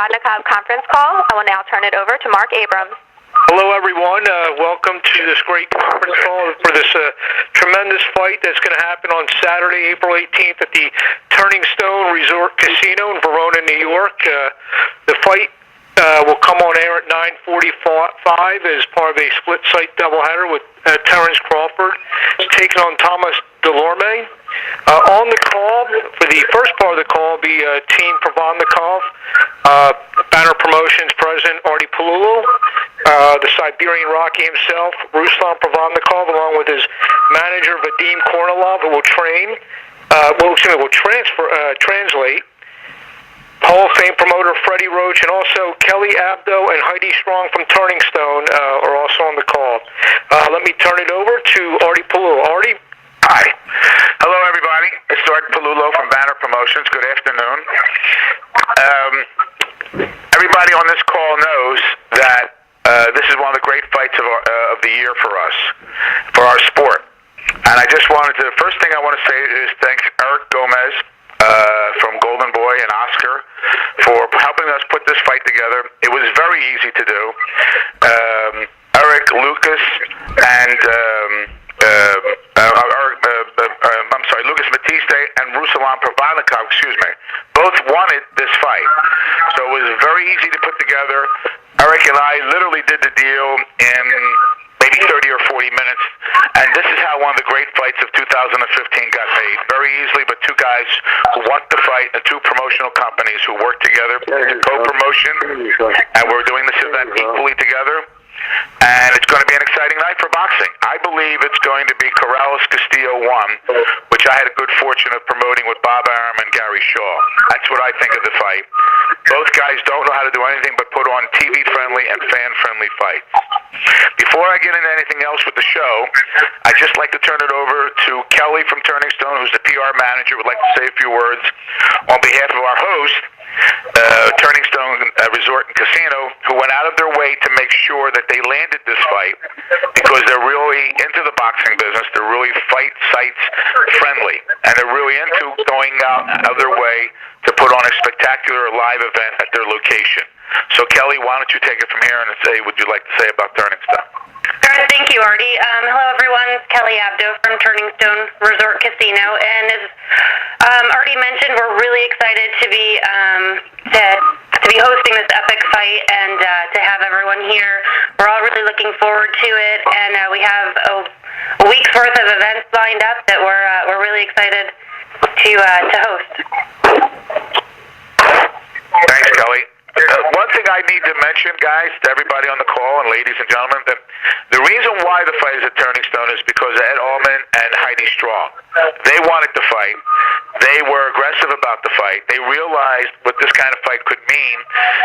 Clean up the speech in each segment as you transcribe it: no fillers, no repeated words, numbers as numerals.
Provodnikov conference call. I will now turn it over to Mark Abrams. Hello, everyone. Welcome to this great conference call for this tremendous fight that's going to happen on Saturday, April 18th at the Turning Stone Resort Casino in Verona, New York. The fight will come on air at 9:45 as part of a split-site doubleheader with Terrence Crawford taking on Thomas Delorme. On the call, for the first part of the call, will be Team Provodnikov, Banner Promotions President Artie Palulu, the Siberian Rocky himself, Ruslan Provodnikov, along with his manager Vadim Kornilov, who will translate. Hall of Fame promoter Freddie Roach, and also Kelly Abdo and Heidi Strong from Turning Stone are also on the call. Let me turn it over to Artie Palulu. Artie? Hi. Hello, everybody. It's Artie Palulu from Banner Promotions. Good afternoon. Everybody on this call knows that this is one of the great fights of the year for us, for our sport. And I just wanted to, the first thing I want to say is thanks Eric Gomez from Golden Boy and Oscar for helping us put this fight together. It was very easy to do. Eric, Lucas, and Lucas Matthysse and Ruslan Provodnikov, both wanted this fight. So it was very easy to put together. Eric and I literally did the deal in maybe 30 or 40 minutes, and this is how one of the great fights of 2015 got made. Very easily, but two guys who want to fight, and two promotional companies who work together, co-promotion, and we're doing this event equally together. And it's going to be an exciting night for boxing. I believe it's going to be Corrales-Castillo 1, which I had a good fortune of promoting with Bob Arum and Gary Shaw. That's what I think of the fight. Both guys don't know how to do anything but put on TV-friendly and fan-friendly fights. Before I get into anything else with the show, I'd just like to turn it over to Kelly from Turning Stone, who's the PR manager, would like to say a few words on behalf of our host, Turning Stone Resort and Casino, who went out of their way to make sure that they landed this fight because they're really into the boxing business. They're really fight sites friendly, and they're really into going out of their way to put on a spectacular live event at their location. So, Kelly, why don't you take it from here and say what you'd like to say about Turning Stone? Sure, thank you, Artie. Hello, everyone. It's Kelly Abdo from Turning Stone Resort Casino, and as Artie mentioned, we're really excited to be hosting this epic fight and to have everyone here. We're all really looking forward to it, and we have a week's worth of events lined up that we're really excited to host. Thanks, Kelly. One thing I need to mention, guys, to everybody on the call and ladies and gentlemen, that the reason why the fight is at Turning Stone is because of Ed Allman and Heidi Strong. They wanted to fight. They were aggressive about the fight. They realized what this kind of fight could mean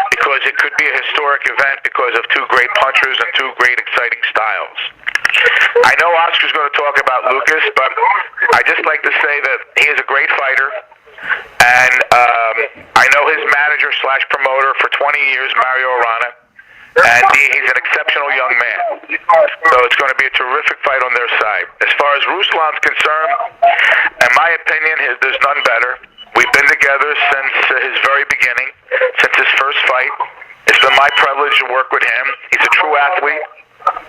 because it could be a historic event because of two great punchers and two great exciting styles. I know Oscar's going to talk about Lucas, but I just like to say that he is a great fighter. And I know his manager / promoter for 20 years, Mario Arana, and he's an exceptional young man. So it's going to be a terrific fight on their side. As far as Ruslan's concerned, in my opinion, there's none better. We've been together since his very beginning, since his first fight. It's been my privilege to work with him. He's a true athlete.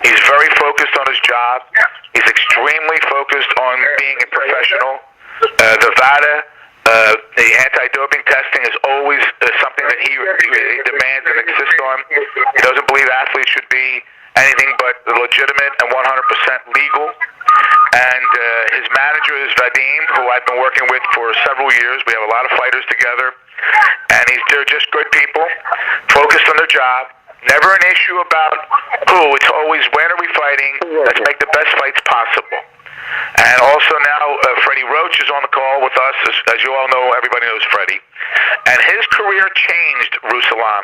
He's very focused on his job. He's extremely focused on being a professional. The VADA, the anti-doping testing is always something that he demands and insists on. He doesn't believe athletes should be anything but legitimate and 100% legal. And his manager is Vadim, who I've been working with for several years. We have a lot of fighters together. And they're just good people, focused on their job. Never an issue about who. It's always when are we fighting? Let's make the best fights possible. And also now Freddie Roach is on the call with us. As you all know, everybody knows Freddie. And his career changed, Ruslan,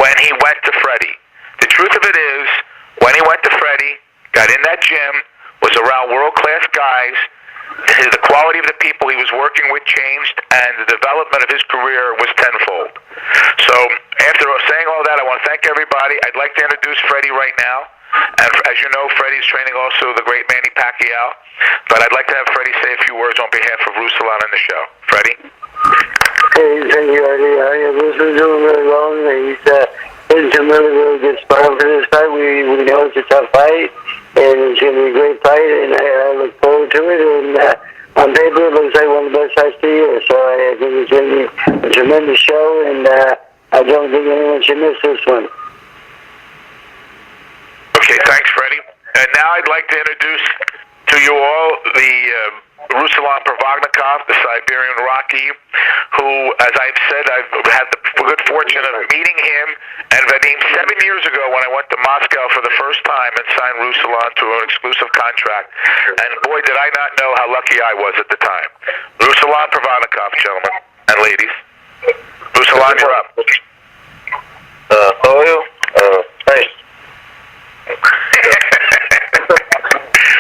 when he went to Freddie. The truth of it is, when he went to Freddie, got in that gym, was around world-class guys, the quality of the people he was working with changed, and the development of his career was tenfold. So after saying all that, I want to thank everybody. I'd like to introduce Freddie right now. And as you know, Freddie's training also the great Manny Pacquiao. But I'd like to have Freddie say a few words on behalf of Ruslan and the show. Freddie? Hey, thank you, Artie. I was doing very well, and He's hitting some really, really good sparring for this fight. We know it's a tough fight, and it's going to be a great fight, and I look forward to it. And on paper, it looks like one of the best fights of the year. So I think it's going to be a tremendous show, and I don't think anyone should miss this one. Okay, thanks, Freddie. And now I'd like to introduce to you all the Ruslan Provodnikov, the Siberian Rocky, who, as I've said, I've had the good fortune of meeting him and Vadim 7 years ago when I went to Moscow for the first time and signed Ruslan to an exclusive contract. And boy, did I not know how lucky I was at the time. Ruslan Provodnikov, gentlemen and ladies. Ruslan, you're up. How are you? Hey.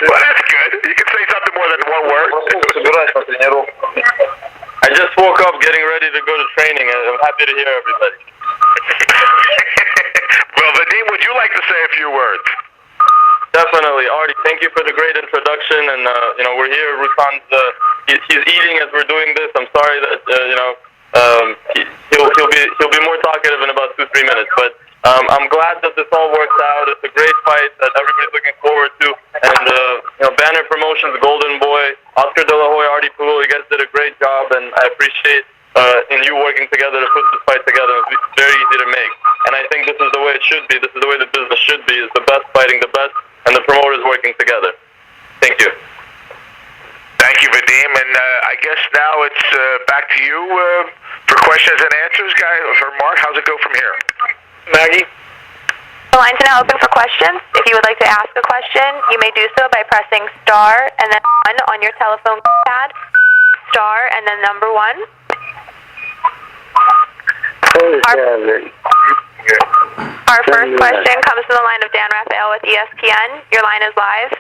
Well, that's good. You can say something more than one word. I just woke up getting ready to go to training, and I'm happy to hear everybody. Well, Vadim, would you like to say a few words? Definitely. Artie, thank you for the great introduction, and, we're here. Ruslan's, he's eating as we're doing this. I'm sorry that, he'll be more talkative in about 2-3 minutes, but I'm glad that this all works out. It's a great fight that everybody's looking forward to. And, Banner Promotions, Golden Boy, Oscar De La Hoya, Artie Pugel, you guys did a great job, and I appreciate in you working together to put this fight together. It's very easy to make. And I think this is the way it should be. This is the way the business should be, is the best fighting the best, and the promoters working together. Thank you. Thank you, Vadim. And I guess now it's back to you for questions and answers, guys. For Mark, how's it go from here? Maggie? The lines are now open for questions. If you would like to ask a question, you may do so by pressing star and then 1 on your telephone pad. Star and then number 1. Our first question comes from the line of Dan Raphael with ESPN. Your line is live.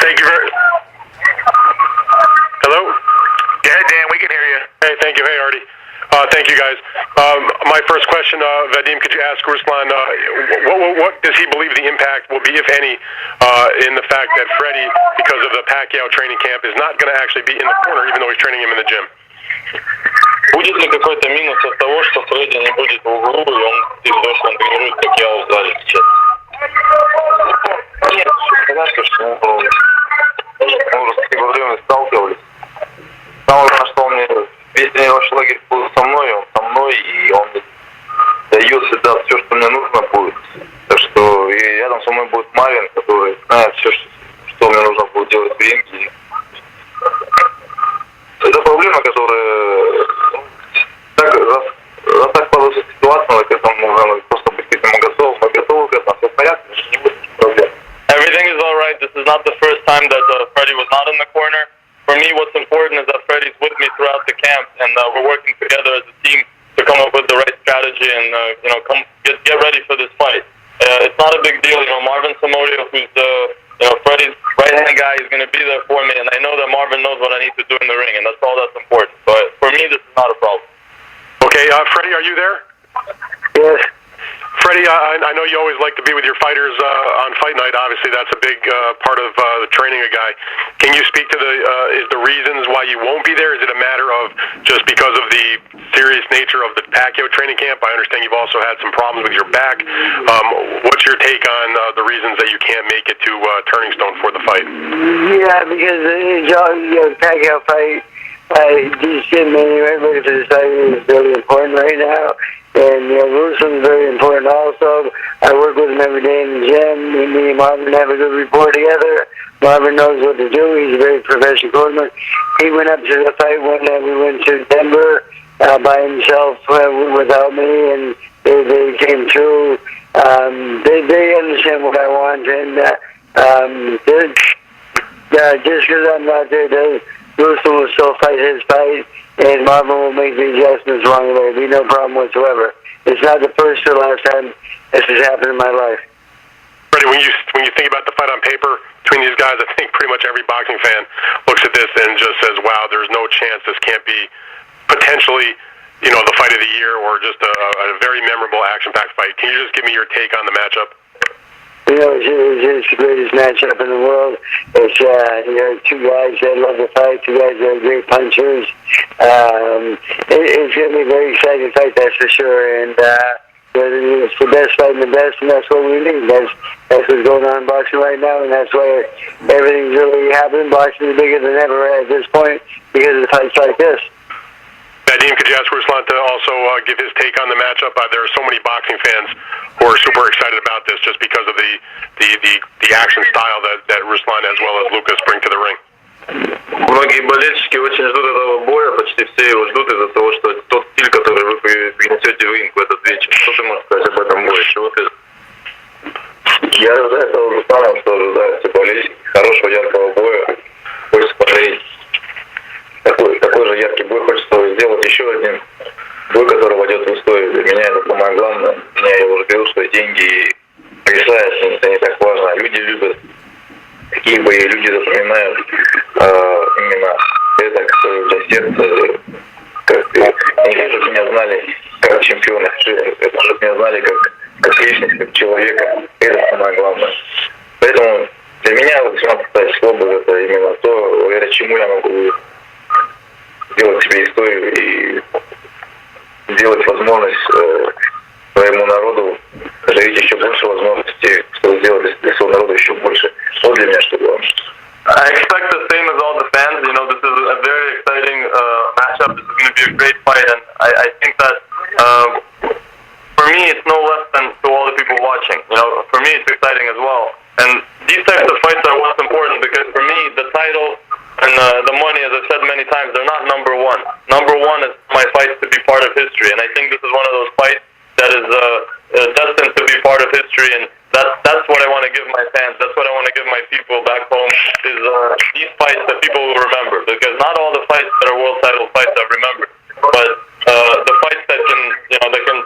Thank you very... Hello? Yeah, Dan, we can hear you. Hey, thank you. Hey, Artie. Thank you, guys. My first question, Vadim, could you ask Ruslan, what does he believe the impact will be, if any, in the fact that Freddie, because of the Pacquiao training camp, is not going to actually be in the corner, even though he's training him in the gym? Будет ли какой-то минус от того, что Фредди не будет в углу, и он передает, что он тренирует Пакьяо в зале сейчас? Нет, понятно, что мы уже с него время сталкивались. Самое главное, что он мне весь тренировочный лагерь был со мной, и он дает всегда все, что мне нужно будет. Так что и рядом со мной будет Марин, который знает все, что мне нужно будет делать в ринге. Это проблема, которая раз так получится ситуация, к этому нужно просто быть к этому готовым. Мы готовы к этому, все в порядке, не будет проблем. Everything is all right. This is not the first time that Freddie was not in the corner. For me, what's important is that Freddie's with me throughout the camp, and we're working together as a team to come up with the right strategy and get ready for this fight. It's not a big deal, Marvin Somodio, who's Freddie's right-hand guy, is going to be there for me, and I know that Marvin knows what I need to do in the ring, and that's all that's important. So for me, this is not a problem. Okay, Freddie, are you there? Yes. Freddie, I know you always like to be with your fighters on fight night. Obviously, that's a big part of the training a guy. Can you speak to is the reasons why you won't be there? Is it a matter of just because of the serious nature of the Pacquiao training camp? I understand you've also had some problems with your back. What's your take on the reasons that you can't make it to Turning Stone for the fight? Yeah, because the Pacquiao fight, just getting ready for this fight is really important right now. And Ruslan's very important also. I work with him every day in the gym. Me and Marvin have a good rapport together. Marvin knows what to do. He's a very professional corner. He went up to the fight one night. We went to Denver by himself without me, and they came through. They understand what I want, and just because I'm not there, Ruslan will still fight his fight, and Marvin will make the adjustments along the way. There'll be no problem whatsoever. It's not the first or last time this has happened in my life. Freddie, when you think about the fight on paper between these guys, I think pretty much every boxing fan looks at this and just says, wow, there's no chance this can't be potentially, the fight of the year or just a very memorable action-packed fight. Can you just give me your take on the matchup? It's the greatest matchup in the world. It's two guys that love to fight, two guys that are great punchers. It's going to be a very exciting fight, that's for sure. And But it's the best fighting the best, and that's what we need. That's what's going on in boxing right now, and that's why everything's really happening. Boxing is bigger than ever at this point because of fights like this. Nadim, could you ask Ruslan to also give his take on the matchup? There are so many boxing fans who are super excited about this just because of the action style that Ruslan as well as Lucas bring to the ring. Многие болельщики очень ждут этого боя, почти все его ждут из-за того, что это тот стиль, который вы принесете в ринг в этот вечер. Что ты можешь сказать об этом бое? Чего ты? Я ожидаю того же самого, что ожидают все болельщики. Хорошего, яркого боя. Хочется посмотреть такой же яркий бой. Хочется сделать еще один бой, который войдет в историю. Для меня это самое главное. Меня я уже говорил, что деньги решают, это не так важно. Люди любят такие бои, люди запоминают именно это, какое для сердца. Они чтобы меня знали как чемпиона, это чтобы меня знали как личность, как человека. Это самое главное. Поэтому для меня вот стать слабым, это именно то, благодаря чему я могу сделать себе историю и сделать возможность своему народу жить еще больше возможностей, чтобы сделать для своего народа еще больше. Вот для меня что главное. I expect the same as all the fans. You know, this is a very exciting matchup. This is going to be a great fight, and I think that for me, it's no less than to all the people watching. You know, for me, it's exciting as well. And these types of fights are what's important because for me, the title and the money, as I've said many times, they're not number one. Number one is my fights to be part of history, and I think this is one of those fights that is destined to be part of history, and that's what I want to give my fans. That's what I want to give my people back home. Is these fights that people will remember, because not all the fights that are world title fights are remembered, but the fights that can,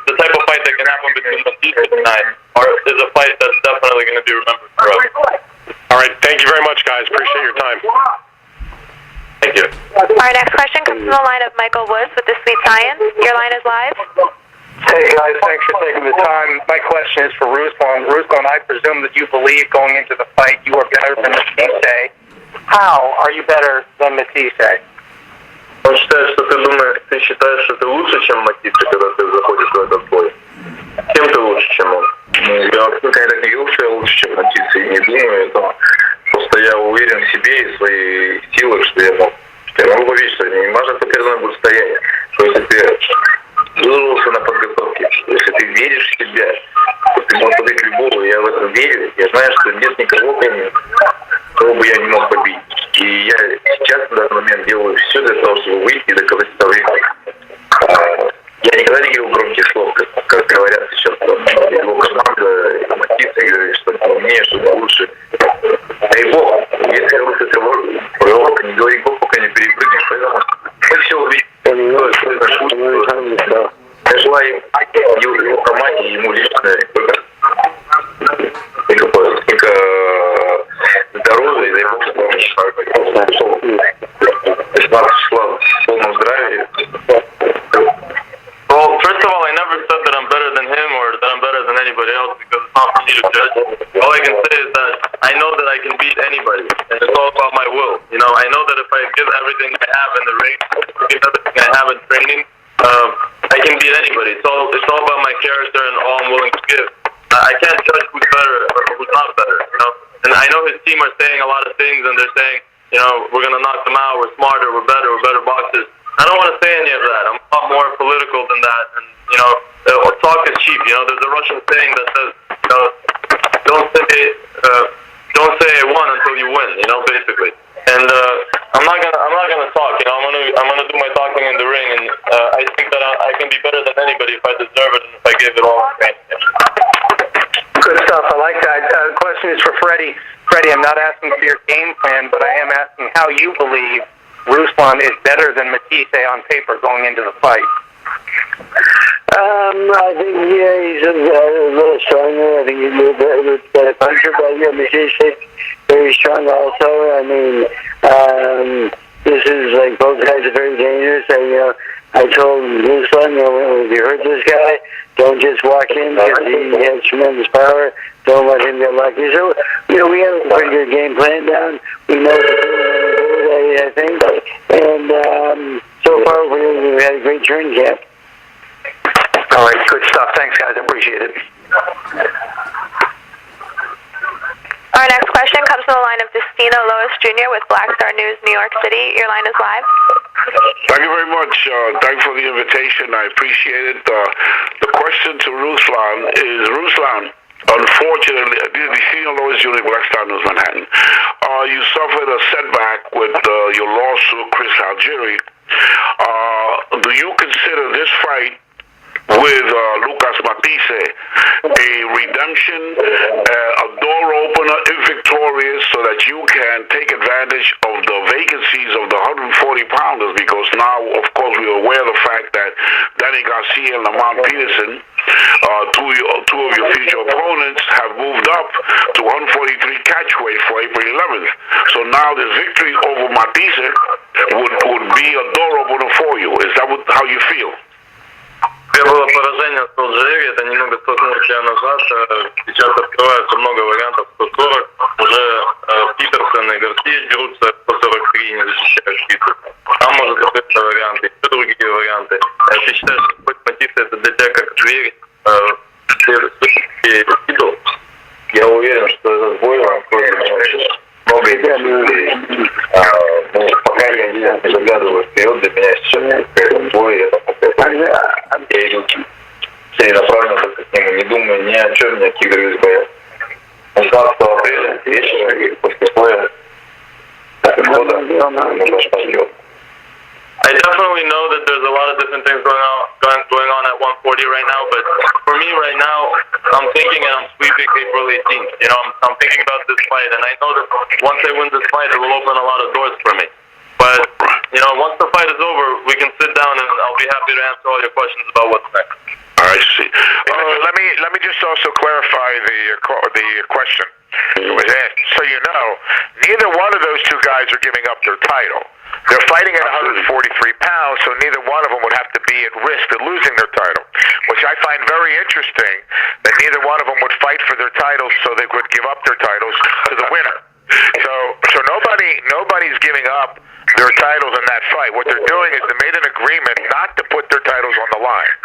the type of fight that can happen between Matthysse and I is a fight that's definitely going to be remembered forever. All right, thank you very much, guys. Appreciate your time. Thank you. Our next question comes from the line of Michael Woods with The Sweet Science. Your line is live. Hey guys, thanks for taking the time. My question is for Ruslan. Ruslan, I presume that you believe going into the fight you are better than Matthysse. How are you better than Matthysse? Он считает, что ты считаешь, что ты лучше, чем Matthysse, когда ты заходишь в этот бой. Кем ты лучше, чем он? Я никогда не говорил, что я лучше, чем Matthysse, и не думаю этого. Просто я уверен в себе и в своих силах, что я могу поверить, что не важно, кто передо мной будет стоять. Что если ты выложился на подготовке, если ты веришь в себя, то ты можешь победить любого, я в этом верю. Я знаю, что нет никого, кого бы я не мог победить. И я сейчас на данный момент делаю все для того, чтобы выйти и доказать это время. Я никогда не говорил громких слов, как говорят сейчас его команда, Matthysse говорит, что умнее, что лучше. Дай Бог, если я лучше тревожка, не говори Бог, пока не перепрыгнешь. Поэтому мы все увидим. Я желаю его команде, ему лично только здоровья, и дай Бог, чтобы он 16 числа в полном здравии. Well, first of all, I never said that I'm better than him or that I'm better than anybody else because it's not for me to judge. All I can say is that I know that I can beat anybody, and it's all about my will. You know, I know that if I give everything I have in the ring, give everything I have in training, I can beat anybody. It's all about my character and all I'm willing to give. I can't judge who's better or who's not better. You know, and I know his team are saying a lot of things, and they're saying, we're gonna knock them out, we're smarter, we're better boxers. I don't want to say any of that. I'm a lot more political than that. And, talk is cheap. There's a Russian saying that says, don't say I won until you win, basically. And I'm not gonna talk. I'm gonna do my talking in the ring. And I think that I can be better than anybody if I deserve it and if I give it all. Good stuff. I like that. The question is for Freddie. Freddie, I'm not asking for your game plan, but I am asking how you believe Ruslan is better than Matthysse on paper going into the fight. I think, he's a little stronger. I think he's a little better puncher, but Matthysse is very strong also. I mean, this is like both guys are very dangerous. I told Ruslan, if you hurt this guy, don't just walk in because he has tremendous power. Don't let him get lucky. So, we have a pretty good game plan down. We know what to do, I think. And so far, we've had a great training camp. All right, good stuff. Thanks, guys. Appreciate it. Our next question comes from the line of Destino Lois Jr. with Black Star News, New York City. Your line is live. Thank you very much. Thanks for the invitation. I appreciate it. The question to Ruslan is, Ruslan, unfortunately, this is Destino Lois Jr., Black Star News, Manhattan. You suffered a setback with your lawsuit, Chris Algieri. Do you consider this fight with Lucas Matthysse a redemption, a door opener if victorious, so that you can take advantage of the vacancies of the 140-pounders? Because now, of course, we are aware of the fact that Danny Garcia and Lamont Peterson, two of your future opponents, have moved up to 143 catchweight for April 11th. So now this victory over Matthysse would be a door opener for you. Is that how you feel? Было поражение с Алжирией, это немного столкнуло тебя назад. Сейчас открывается много вариантов 140. Уже Питерсон и Гарсия дерутся по 43 и не защищают титул. Там может быть варианты, еще другие варианты. Ты считаешь, что хоть Маtthysse это для тебя как дверь в следующий титул? Я уверен, что этот бой вам много идей. Пока я не заглядываю вперед, для меня сейчас бой это я иду целенаправленно к нему, не думаю ни о чем, ни о каких других боях. 16 апреля вечером после боя года нужно пойдет. I definitely know that there's a lot of different things going on at 140 right now, but for me right now, I'm thinking and I'm sweeping April 18th. You know, I'm thinking about this fight, and I know that once I win this fight, it will open a lot of doors for me. But, you know, once the fight is over, we can sit down and I'll be happy to answer all your questions about what's next. I see. Let me just also clarify the question. It was asked. So you know, neither one of those two guys are giving up their title. They're fighting at 143 pounds, so neither one of them would have to be at risk of losing their title, which I find very interesting, that neither one of them would fight for their titles so they would give up their titles to the winner. So nobody's giving up their titles in that fight. What they're doing is they made an agreement not to put their titles on the line,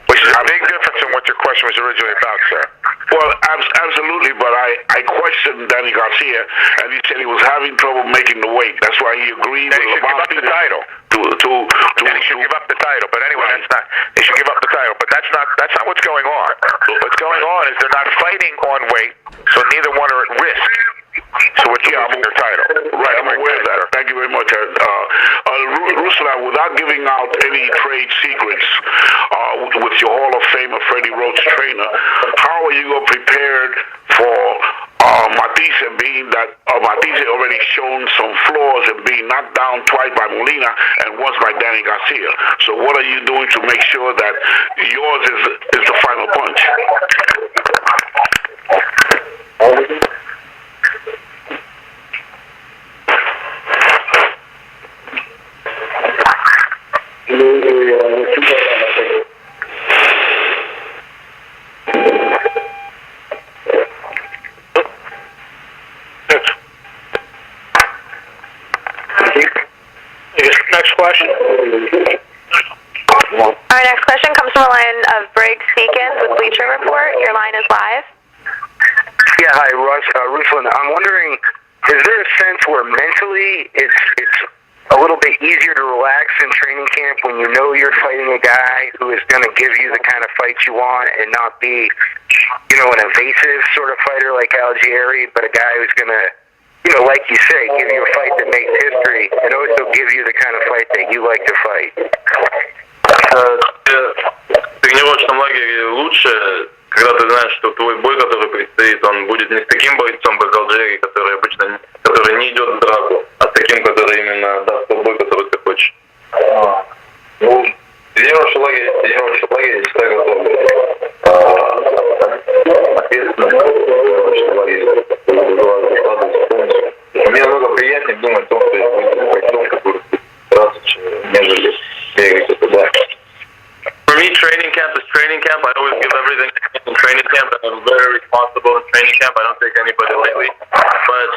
which is a big difference in what your question was originally about, sir. Well, absolutely, but I questioned Danny Garcia, and he said he was having trouble making the weight. That's why he agreed with Lamont the title. And he should give up the title. But anyway, that's not. He should give up the title. But that's not what's going on. What's going on is they're not fighting on weight, so neither one are at risk. So we're losing their title. Right, I'm aware of that. Thank you very much. Ruslan, without giving out any trade secrets, with your Hall of Famer Freddie Roach trainer, how are you prepared for Matthysse, being that Matthysse already shown some flaws and being knocked down twice by Molina and once by Danny Garcia? So what are you doing to make sure that yours is the final punch? Next question. Our next question comes from the line of Briggs Seekins with Bleacher Report. Your line is live. Yeah, hi, Ruslan. I'm wondering, is there a sense where mentally it's a little bit easier to relax in training camp when you know you're fighting a guy who is going to give you the kind of fight you want and not be, you know, an evasive sort of fighter like Algieri, but a guy who's going to, you know, like you say, give you a fight that makes history and also give you the kind of fight that you like to fight? В тренировочном лагере лучше, когда ты знаешь, что твой бой, который предстоит, он будет не с таким бойцом, как Алжиери, который не идет в драку, а с таким, который именно даст тот бой, который ты хочешь. Ну, тренировочный лагерь всегда готов. Тренировочный лагерь мне много приятнее думать о том, что я буду бойцом, который стараться, нежели бегать туда. For me, training camp is training camp. I always give everything in training camp, and I'm very responsible in training camp. I don't take anybody lightly. But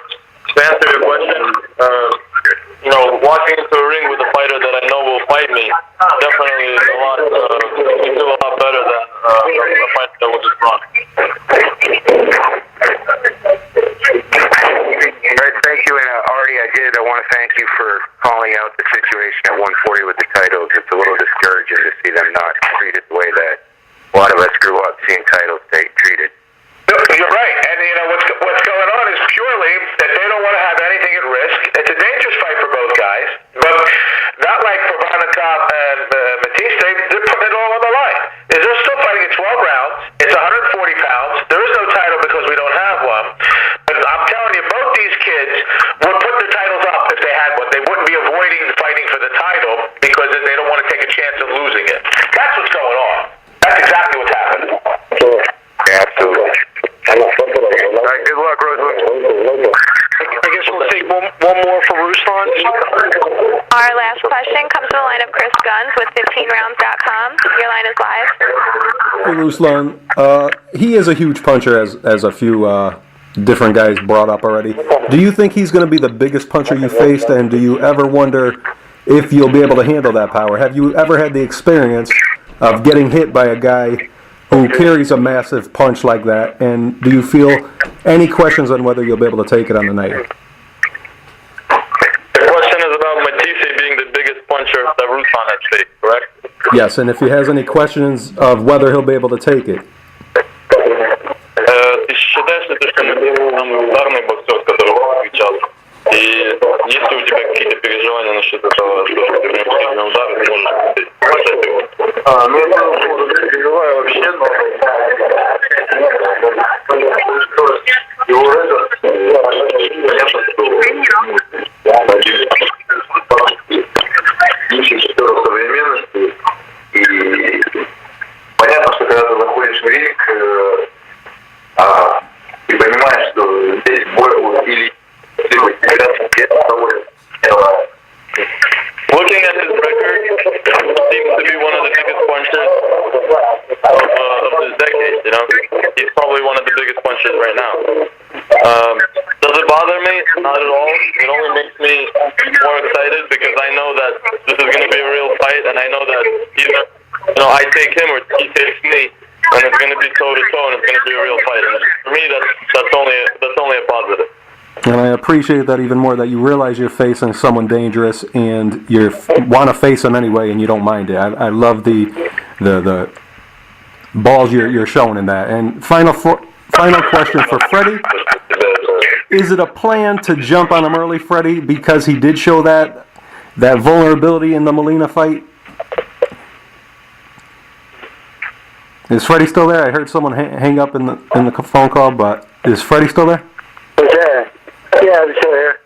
to answer your question, you know, walking into a ring with a fighter that I know will fight me definitely is a lot, makes me feel a lot better than lot of us grew up seeing titles treated. No, you're right, and you know what's going on is purely that they don't want to have anything at risk. It's a dangerous fight for both guys, but not like Provodnikov and Matthysse. They're putting it all on the line. They're still fighting at 12 rounds. It's 140 pounds. There is no title because we don't have one. But I'm telling you, both these kids would put their titles up if they had one. They wouldn't be avoiding fighting for the title because they don't want to take a chance of losing it. That's what's going on. That's exactly what's happening. Yeah, absolutely. All right, good luck, Ruslan. I guess we'll take one more for Ruslan. Our last question comes from the line of Gunzz with 15rounds.com. Your line is live. Hey, Ruslan. He is a huge puncher, as a few different guys brought up already. Do you think he's going to be the biggest puncher you faced, and do you ever wonder if you'll be able to handle that power? Have you ever had the experience of getting hit by a guy who carries a massive punch like that, and do you feel any questions on whether you'll be able to take it on the night? The question is about Matthysse being the biggest puncher that Ruslan has faced, correct? Yes, and if he has any questions of whether he'll be able to take it. Ты считаешь, что ты самый ударный боксер, с которым ты встречался? И есть ли у тебя какие-то переживания насчет этого, что ты вернешь сильный удар и можешь начать его? Ну, я не переживаю вообще, но его это, понятно, что лучший шестерок современности, и понятно, что когда ты заходишь в ринг, ты понимаешь, что здесь бой будет или looking at his record, seems to be one of the biggest punchers of this decade, you know? He's probably one of the biggest punchers right now. Does it bother me? Not at all. It only makes me more excited because I know that this is going to be a real fight, and I know that either, you know, I take him or he takes me, and it's going to be toe-to-toe, and it's going to be a real fight. And for me, that's only a positive. And I appreciate that even more, that you realize you're facing someone dangerous and you want to face him anyway and you don't mind it. I love the balls you're showing in that. And final question for Freddie. Is it a plan to jump on him early, Freddie, because he did show that vulnerability in the Molina fight? Is Freddie still there? I heard someone hang up in the phone call, but is Freddie still there? Okay. Yeah, I'm still here.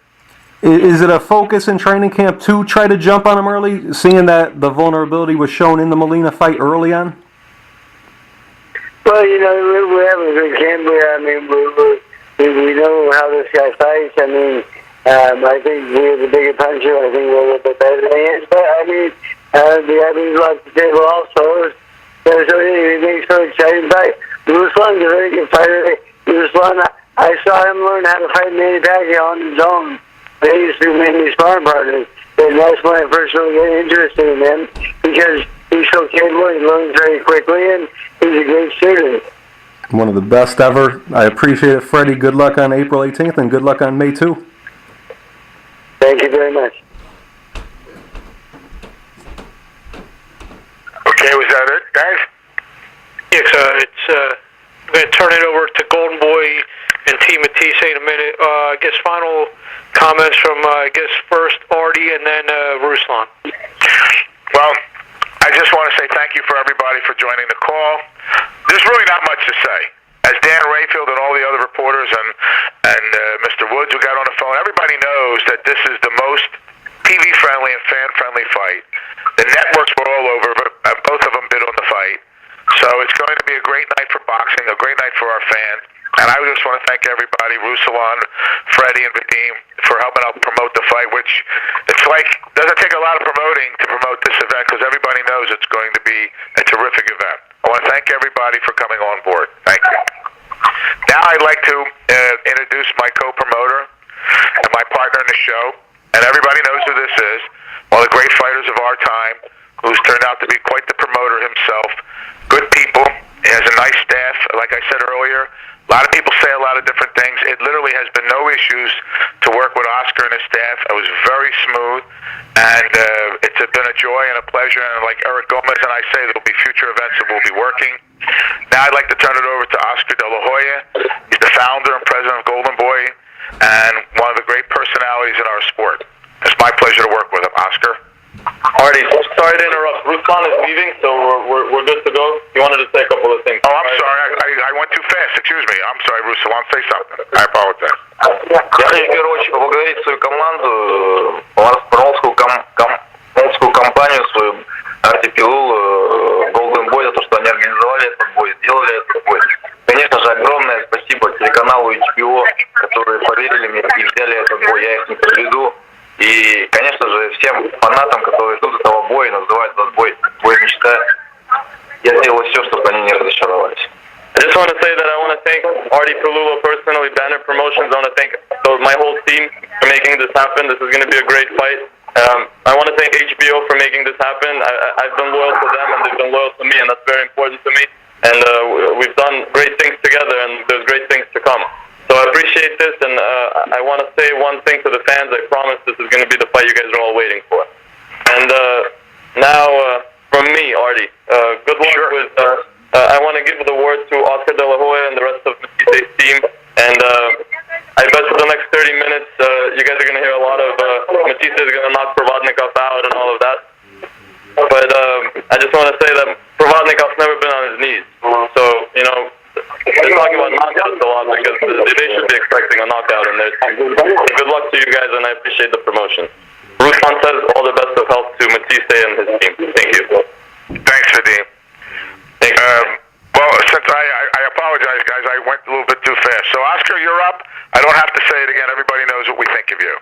Is it a focus in training camp to try to jump on him early, seeing that the vulnerability was shown in the Molina fight early on? Well, you know, we have a good camp here. I mean, we know how this guy fights. I mean, I think we're the bigger puncher. I think we're a little bit better than he is. But, I mean, we have a lot to table also. So it makes for an exciting fight. Ruslan's a very good fighter. Ruslan, I saw him learn how to fight Manny Pacquiao on his own. They used to be mainly sparring partners. And that's when I first really got interested in him, because he's so capable, he learns very quickly, and he's a great student. One of the best ever. I appreciate it, Freddie. Good luck on April 18th, and good luck on May 2. Thank you very much. Okay, was that it, guys? It's I'm going to turn it over to Golden Boy and Team Matthysse in a minute. I guess final comments from, first Artie and then Ruslan. Well, I just want to say thank you for everybody for joining the call. There's really not much to say. As Dan Rayfield and all the other reporters and Mr. Woods who got on the phone, everybody knows that this is the most TV-friendly and fan-friendly fight. The networks were all over, but both of them bid on the fight. So it's going to be a great night for boxing, a great night for our fans. And I just want to thank everybody, Ruslan, Freddie, and Vadim, for helping out promote the fight, which it's like doesn't take a lot of promoting to promote this event because everybody knows it's going to be a terrific event. I want to thank everybody for coming on board. Thank you. Now I'd like to introduce my co-promoter and my partner in the show, and everybody knows who this is, one of the great fighters of our time, who's turned out to be quite the promoter himself. Good people. He has a nice staff. Like I said earlier, a lot of people say a lot of different things. It literally has been no issues to work with Oscar and his staff. It was very smooth, and it's been a joy and a pleasure. And like Eric Gomez and I say, there will be future events that we'll be working. Now I'd like to turn it over to Oscar De La Hoya. He's the founder and president of Golden Boy and one of the great personalities in our sport. It's my pleasure to work with him. Oscar? Artie, sorry to interrupt. Ruslan is leaving, so we're good to go. He wanted to say a couple of things. Oh, I'm sorry. I went too fast. Excuse me. I'm sorry, Ruslan. Say something. I apologize. Я хочу в первую очередь поблагодарить свою команду, спонсорскую компанию, свою Арти Пилул, Golden Boy, за то, что они организовали этот бой, сделали этот бой. Конечно же, огромное спасибо телеканалу HBO, которые поверили мне и взяли этот бой. Я их не подведу. И, конечно же, всем фанатам, которые ждут этого боя, называют этот бой мечта. Я сделал все, чтобы они не разочаровались. I just want to say that I want to thank Artie Palula personally, Banner Promotions. I want to thank my whole team for making this happen. This is going to be a great fight. I want to thank HBO for making this happen. I've been loyal to them and they've been loyal to me, and that's very important to me. And we've done great things together, and there's great things to come. So I appreciate this, and I want to say one thing to the fans. I promise this is going to be the fight you guys are all waiting for. And now, from me, Artie, good luck with... I want to give the word to Oscar De La Hoya and the rest of Matthysse team, and I bet for the next 30 minutes you guys are going to hear a lot of Matthysse is going to knock Provodnikov out and all of that. But I just want to say that Provodnikov's never been on his knees, so, you know, they're talking about knockouts a lot because they should be expecting a knockout in there. Good luck to you guys, and I appreciate the promotion. Ruslan says all the best of health to Matthysse and his team. Thank you. Thanks, Vadim. Well, since I apologize, guys, I went a little bit too fast. So, Oscar, you're up. I don't have to say it again. Everybody knows what we think of you.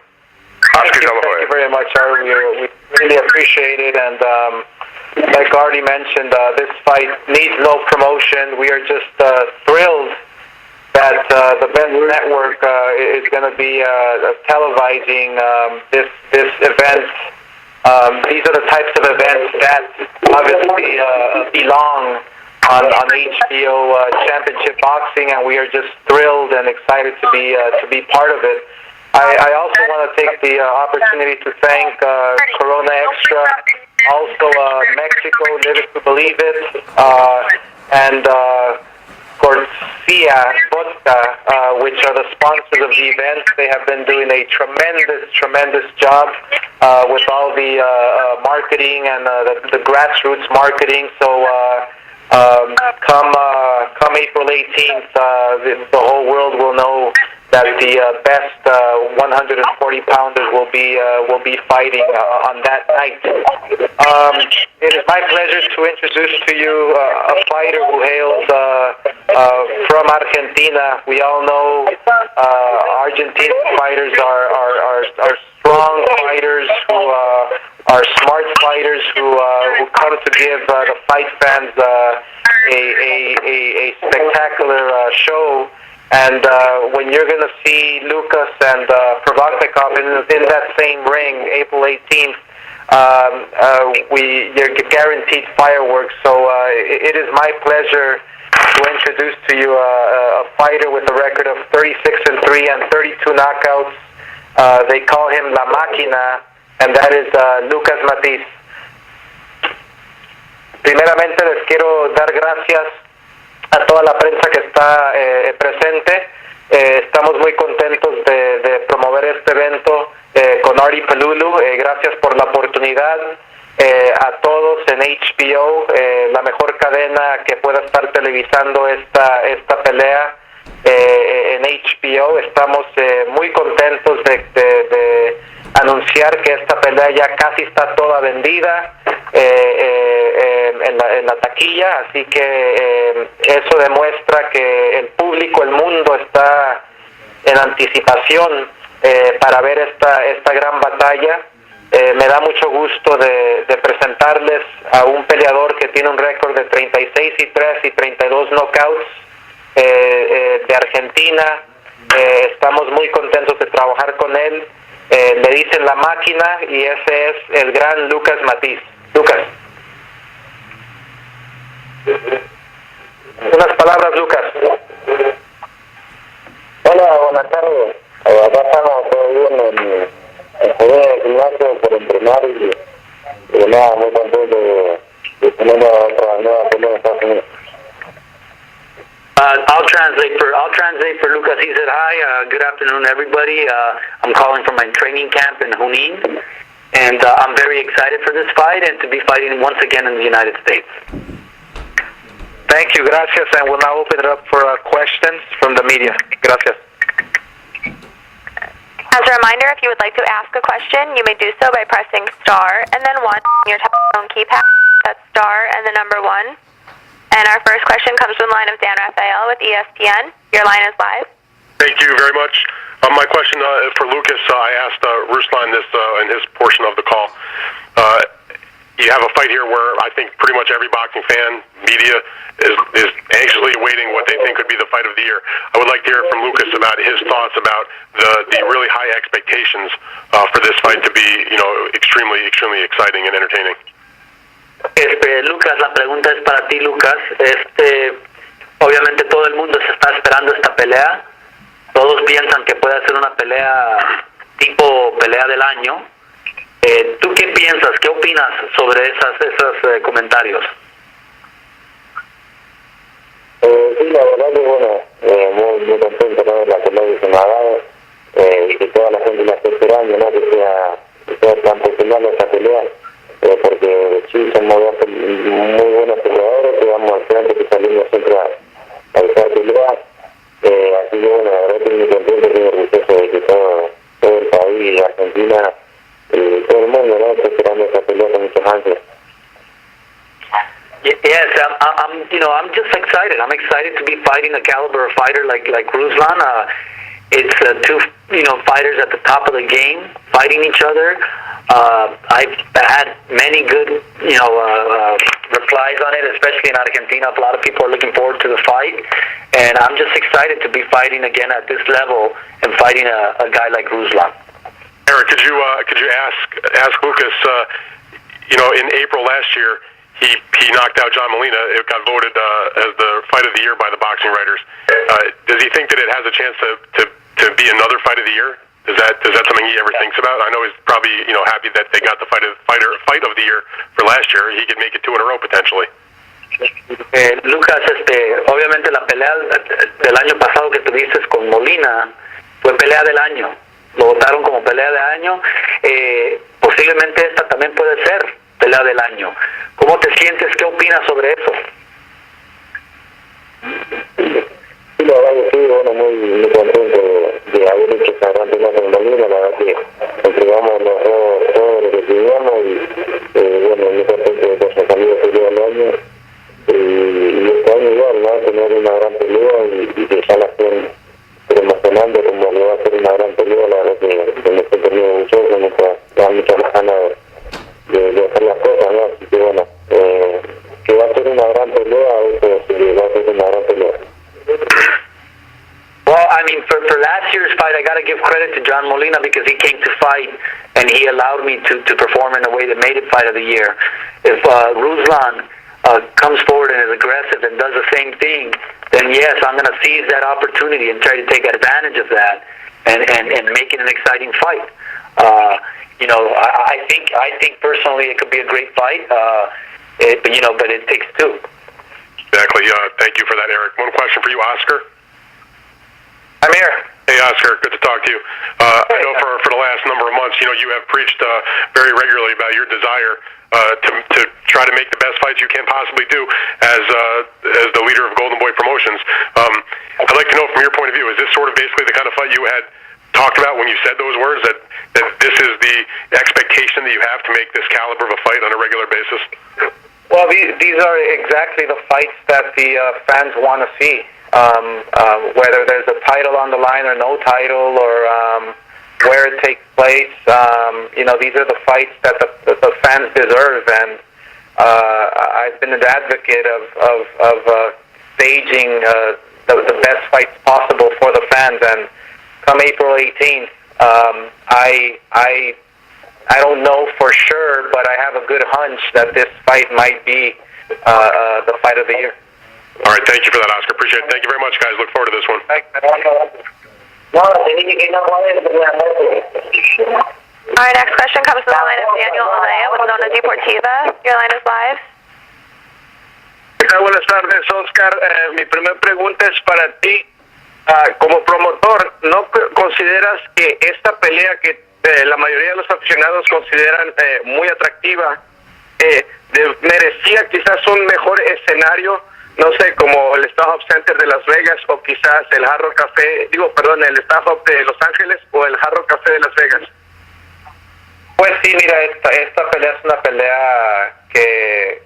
Oscar De La Hoya. Thank you very much, Artie. We really appreciate it. And like Artie mentioned, this fight needs no promotion. We are just thrilled that the Best Network is going to be televising this event. These are the types of events that obviously belong on HBO Championship Boxing, and we are just thrilled and excited to be part of it. I also want to take the opportunity to thank Corona Extra, also Mexico, Live It to Believe It, and Corsia Vodka, which are the sponsors of the event. They have been doing a tremendous job with all the marketing and the grassroots marketing. So come April 18th, the whole world will know that the best 140-pounders will be fighting on that night. It is my pleasure to introduce to you a fighter who hails from Argentina. We all know Argentine fighters are strong fighters who are smart fighters who come to give the fight fans a spectacular show. And when you're going to see Lucas and Provodnikov in that same ring, April 18th, you're guaranteed fireworks. So it is my pleasure to introduce to you a fighter with a record of 36-3 and 32 knockouts. They call him La Máquina, and that is Lucas Matthysse. Primeramente les quiero dar gracias a toda la prensa que está presente. Estamos muy contentos de promover este evento con Artie Palulu. Gracias por la oportunidad. A todos en HBO, la mejor cadena que pueda estar televisando esta pelea en HBO. Estamos muy contentos de anunciar que esta pelea ya casi está toda vendida en la taquilla, así que eso demuestra que el público, el mundo está en anticipación para ver esta gran batalla. Me da mucho gusto de presentarles a un peleador que tiene un récord de 36-3 y 32 knockouts de Argentina. Estamos muy contentos de trabajar con él. Le dicen La Máquina y ese es el gran Lucas Matthysse. Lucas. Unas palabras, Lucas. Hola, buenas tardes. Acá estamos todo bien en el gimnasio por entrenar y nada, muy contento de tener otra nueva pelea en Estados Unidos. I'll translate for Lucas. He said, "Hi, good afternoon, everybody. I'm calling from my training camp in Junín, and I'm very excited for this fight and to be fighting once again in the United States." Thank you, gracias, and we'll now open it up for questions from the media. Gracias. As a reminder, if you would like to ask a question, you may do so by pressing star and then 1 on your telephone keypad. That's star and the number 1. And our first question comes from the line of Dan Rafael with ESPN. Your line is live. Thank you very much. My question for Lucas, I asked Ruslan this in his portion of the call. You have a fight here where I think pretty much every boxing fan, media, is anxiously awaiting what they think could be the fight of the year. I would like to hear from Lucas about his thoughts about the really high expectations for this fight to be, extremely exciting and entertaining. Lucas, la pregunta es para ti, Lucas. Obviamente todo el mundo se está esperando esta pelea. Todos piensan que puede ser una pelea tipo pelea del año. ¿Tú qué piensas? ¿Qué opinas sobre esos comentarios? Sí, la verdad que muy contento de la pelea que se me ha dado y que toda la gente la esté esperando, ¿no? que sea tan profesional esta pelea, porque sí, somos muy buenos peleadores, que vamos al frente, que salimos siempre a buscar peleas, así que la verdad que muy contento, muy orgulloso de que todo el país, Argentina, todo el mundo, ¿no? Está esperando esta pelea con muchas ansias. Yes, I'm just excited. I'm excited to be fighting a caliber of fighter like Ruslan. It's two, fighters at the top of the game fighting each other. I've had many good, replies on it, especially in Argentina. A lot of people are looking forward to the fight, and I'm just excited to be fighting again at this level and fighting a guy like Ruslan. Eric, could you ask Lucas? In April last year, he knocked out John Molina. It got voted as the fight of the year by the boxing writers. Does he think that it has a chance to be another fight of the year? Is that something he ever thinks about? I know he's probably happy that they got the fight of the year for last year. He could make it 2 in a row potentially. Lucas, obviamente la pelea del año pasado que tuviste con Molina fue pelea del año. Lo votaron como pelea del año. Posiblemente esta también puede ser pelea del año. ¿Cómo te sientes? ¿Qué opinas sobre eso? Sí, la verdad que sí, muy contento de haber hecho esta gran pelea con Molina. La verdad que entregamos todo lo que teníamos y muy contento de que haya salido pelea del año. Y este año igual, ¿no? Tener una gran pelea y que ya la estén promocionando como que va a ser una gran pelea. La verdad que me estoy teniendo mucho, me da mucha más ganas de hacer las cosas, ¿no? Así que que va a ser una gran pelea, eso sí, va a ser una gran pelea. Well, I mean, for last year's fight, I got to give credit to John Molina because he came to fight and he allowed me to perform in a way that made it fight of the year. If Ruslan comes forward and is aggressive and does the same thing, then yes, I'm going to seize that opportunity and try to take advantage of that and make it an exciting fight. I think personally it could be a great fight, but it takes 2. Exactly. Thank you for that, Eric. One question for you, Oscar. I'm here. Hey, Oscar. Good to talk to you. I know for the last number of months, you have preached very regularly about your desire to try to make the best fights you can possibly do as the leader of Golden Boy Promotions. I'd like to know from your point of view, is this sort of basically the kind of fight you had talked about when you said those words, that this is the expectation that you have to make this caliber of a fight on a regular basis? Well, these are exactly the fights that the fans want to see. Whether there's a title on the line or no title, or where it takes place, these are the fights that the fans deserve. And I've been an advocate of staging the best fights possible for the fans. And come April 18th, I don't know for sure, but I have a good hunch that this fight might be the fight of the year. All right, thank you for that, Oscar. Appreciate it. Thank you very much, guys. Look forward to this one. Our next question comes from the line of Daniel Olea with Zona Deportiva. Your line is live. Buenas tardes, Oscar. Mi primera pregunta es para ti. Como promotor, ¿no consideras que esta pelea que la mayoría de los aficionados consideran muy atractiva merecía quizás un mejor escenario? No sé, como el Starhub Center de Las Vegas o quizás el Hard Rock Café, el Starhub de Los Ángeles o el Hard Rock Café de Las Vegas. Pues sí, mira, esta pelea es una pelea que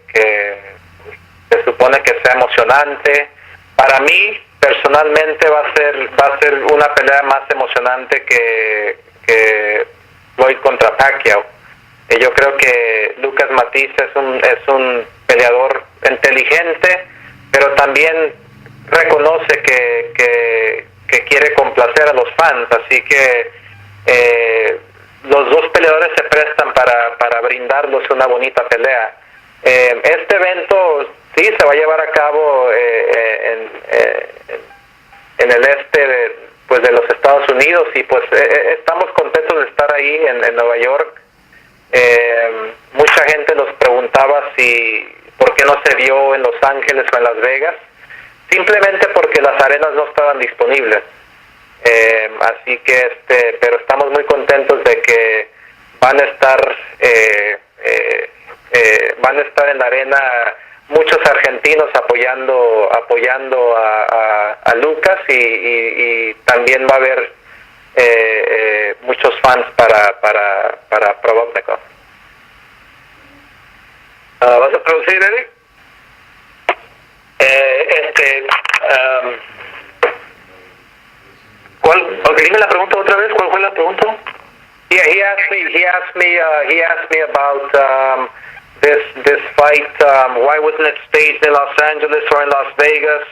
se supone que sea emocionante. Para mí, personalmente, va a ser una pelea más emocionante que Floyd contra Pacquiao. Yo creo que Lucas Matthysse es un peleador inteligente, pero también reconoce que quiere complacer a los fans, así que los dos peleadores se prestan para brindarlos una bonita pelea. Este evento sí se va a llevar a cabo en el este de los Estados Unidos, y pues estamos contentos de estar ahí en Nueva York. Mucha gente nos preguntaba por qué no se vio en Los Ángeles o en Las Vegas. Simplemente porque las arenas no estaban disponibles. Así que pero estamos muy contentos de que van a estar en la arena muchos argentinos apoyando a Lucas, y también va a haber muchos fans para Provodnikov. ¿Vas a traducir, Eric? Dime la pregunta otra vez. ¿Cuál fue la pregunta? Yeah, he asked me about this fight. Why wasn't it staged in Los Angeles or in Las Vegas?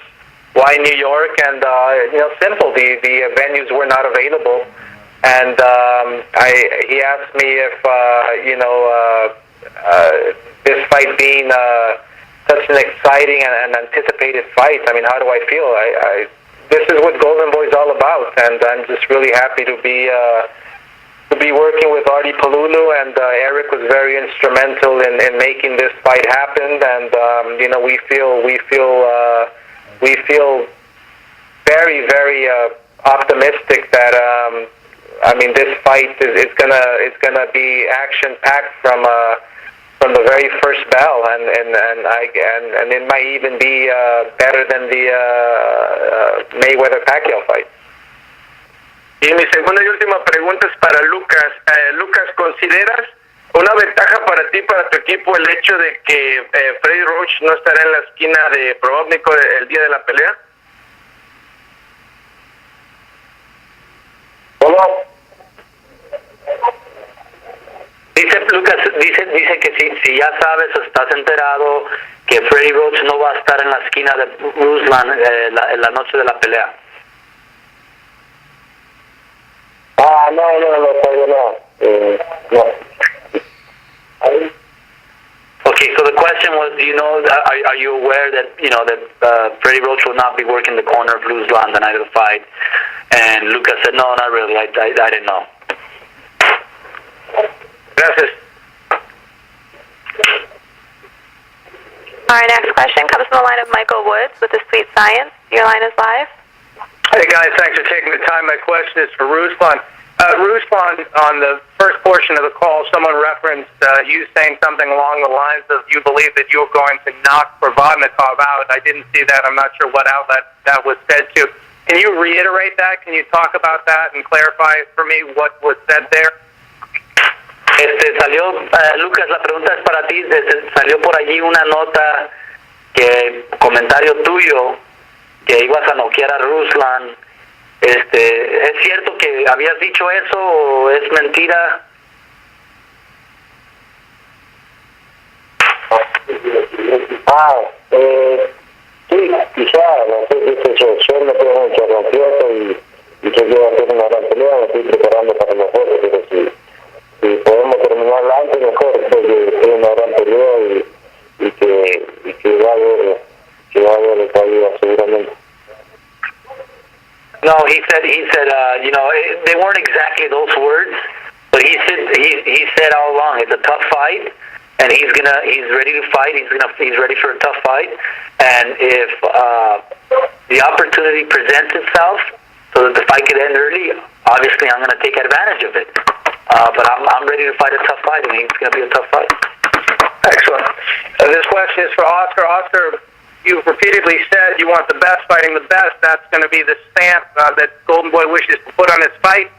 Why New York? And simple. The venues were not available. And he asked me if this fight being such an exciting and anticipated fight. I mean, how do I feel? This is what Golden Boy is all about, and I'm just really happy to be working with Artie Palulu, and Eric was very instrumental in making this fight happen. And we feel very, very optimistic that this fight is gonna be action packed from the very first bell, and it might even be better than the Mayweather-Pacquiao fight. Y mi segunda y última pregunta es para Lucas. Lucas, ¿consideras una ventaja para ti, para tu equipo, el hecho de que Freddie Roach no estará en la esquina de Provodnikov el día de la pelea? ¿Cómo? Lucas dice que si ya sabes o estás enterado que Freddie Roach no va a estar en la esquina de Ruslan en la noche de la pelea. No, todavía no. No. Okay, so the question was, are you aware that Freddie Roach will not be working the corner of Ruslan the night of the fight? And Lucas said, no, not really. I didn't know. Gracias. Our next question comes from the line of Michael Woods with the Sweet Science. Your line is live. Hey guys, thanks for taking the time. My question is for Ruslan. Ruslan, on the first portion of the call, someone referenced you saying something along the lines of you believe that you're going to knock Provodnikov out. I didn't see that. I'm not sure what outlet that was said to. Can you reiterate that? Can you talk about that and clarify for me what was said there? Lucas, la pregunta es para ti. Salió por allí una nota, comentario tuyo, que ibas a noquear a Ruslan. ¿Es cierto que habías dicho eso o es mentira? Sí, quizá, no sé, yo no tengo mucha confianza y que quiero hacer una gran pelea, me estoy preparando para lo mejor, pero si podemos terminarla antes, mejor, creo que es una gran pelea y que va a haber caída seguramente. No, he said, they weren't exactly those words, but he said all along, it's a tough fight, and he's ready to fight. He's ready for a tough fight, and if the opportunity presents itself so that the fight could end early, obviously I'm going to take advantage of it. But I'm ready to fight a tough fight, and it's going to be a tough fight. Excellent. This question is for Oscar. Oscar, you've repeatedly said you want the best fighting the best. That's going to be the stamp that Golden Boy wishes to put on his fight.